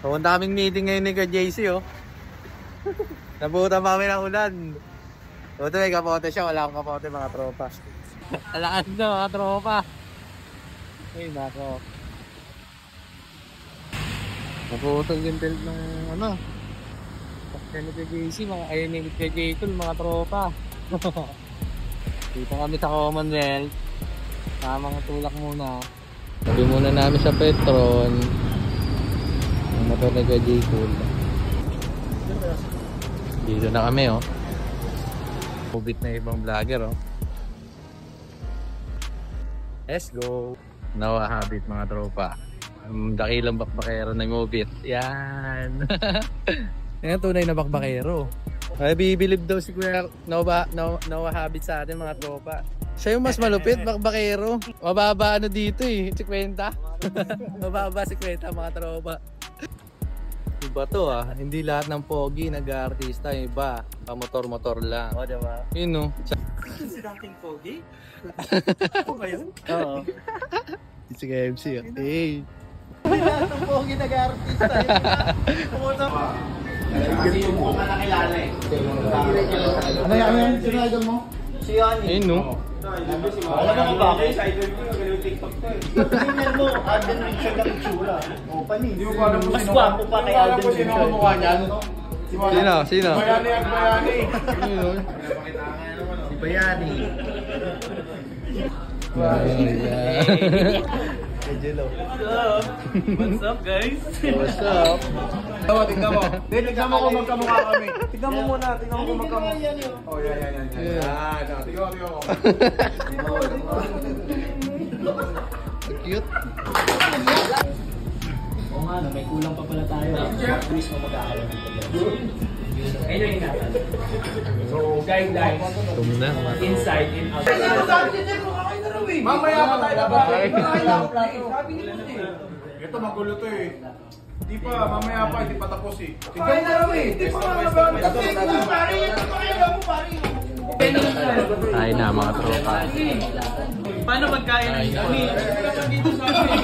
Pumunta kaming meeting ngayon ni JC, oh. Nabuta pa kami ng ulan. Buto may kapote siya, wala akong kapote mga tropa. Alakas na mga tropa. Ay nako. Naputol yung tilt ng ano. Pakyan ni JC, ayun ni JC mga tropa. Dito kami sa Commonwealth. Mga tulak muna. Sabi muna namin sa Petron. Ang motor na J-Cool. Dito na kami, oh. Kubit na ibang vlogger, oh. Let's go. Nawa habit mga tropa. Dakilang bakbakero na ngubit. Yan. Yan tunay na bakbakero. Ay bibilib daw si Kuya Nawa habit sa atin mga tropa. Siya yung mas malupit, bakbakero. Mababa ano dito eh, 50. Mababa 50 mga tropa. Iba to ah, hindi lahat ng pogi nag-aartista, yung iba motor-motor lang. O diba? Yun no. Si dating pogi? Ako ba yun? Oo. Si KMC oh. Hey! Hindi lahat ng pogi nag-aartista. Pumunta pa. Kasi yung mga nakilala eh. Ano yan? Sino idol mo? Si Yani. Ayun no. Alam mo ba bakit? Sa idol ko, nagalaw TikTok ko eh. Tingnan mo, Alden Richard ang itsura. O, panin. Mas gwapo pa kay Alden Richard. Sino ang mukha niyan? Sino? Bayani ang Bayani. Si Bayani. What's up guys? What's up? Tingnan mo. Tingnan mo kung magkamukha kami. Tingnan mo muna, tingnan mo kung magkamukha. Oh, yan. Tingnan mo. Cute. Oo nga, may kulang pa pala tayo. Please mo mag-aaral ng pagkakas. Ayun yung natin. So, guys, inside and outside. Mamaya pa tayo babay. Sabi nila eh. Ito magulo to eh. Di pa, mamaya pa, hindi pa tapos eh. Kaya na raw eh. Di pa nga Ay na mga tropa. paano magkain ng kami? Dito sa amin.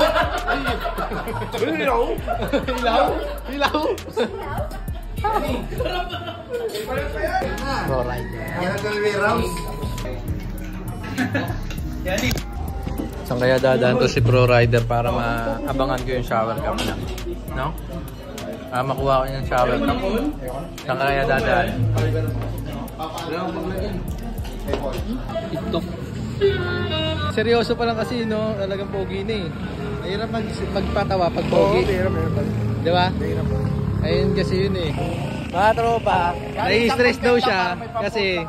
Ilaw? Ilaw? Pro rider. Yan ang gawin rouse. Yani. Saan kaya dadaan to si Pro Rider para maabangan ko yung shower cap niya? No? Makuha ko yung shower cap. Saan kaya dadaan? TikTok. Seryoso pa lang kasi, no? Talagang pogi na eh. Mahirap magpatawa pag pogi. Di ba? Ayun kasi yun eh. Mga tropa, nai-stress daw siya kasi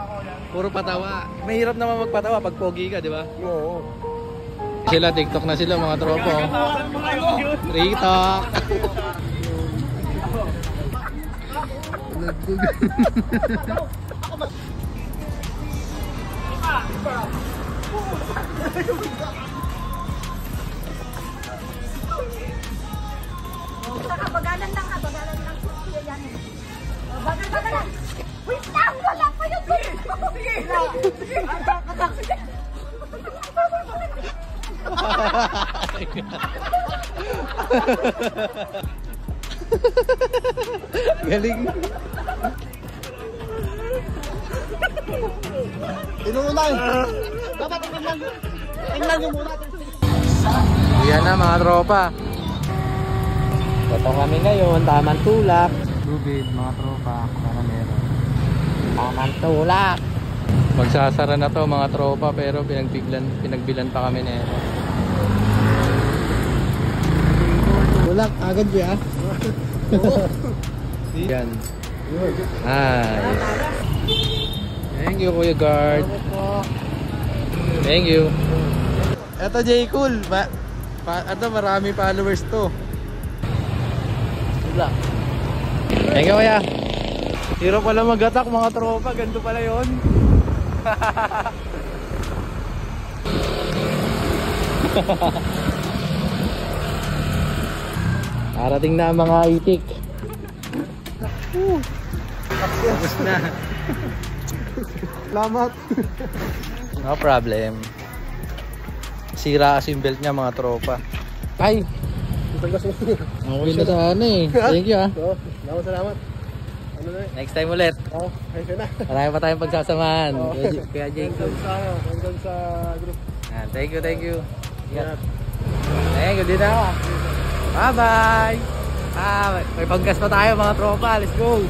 puro patawa. Mahirap naman magpatawa pag pogi ka, di ba? Oo. Sila TikTok na sila mga tropa. TikTok. Bagalan lang. Yan. Bagalan. Wait lang, wala pa yun. Sige. Galing. Inuunay. Dapat tingnan nyo muna. Yan na mga tropa. Ito kami ngayon, tamang tulak. Lubid mga tropa, para meron. Tamang tulak. Magsasara na to mga tropa pero pinagbilan pa kami nito. Tulak, agad ba? Yan. Nice. Thank you Kuya Guard. Thank you. Ito J-Cool. Ito marami followers to. Thank you Kuya. Hirap pala mag-attack mga tropa. Ganito pala yun. Parating na mga itik. Tapos na. Salamat. No problem. Sira kasi yung belt niya mga tropa. Ay! Okay na sana eh. Thank you ah. So, salamat. Ano na eh? Next time ulit. Ayun na. Marami pa tayong pagsasamahan. Kaya Jacob. Hanggang sa group. Yan, thank you, thank you. Ingat. Thank you, dito ako. Bye-bye! May panggas pa tayo mga tropa. Let's go!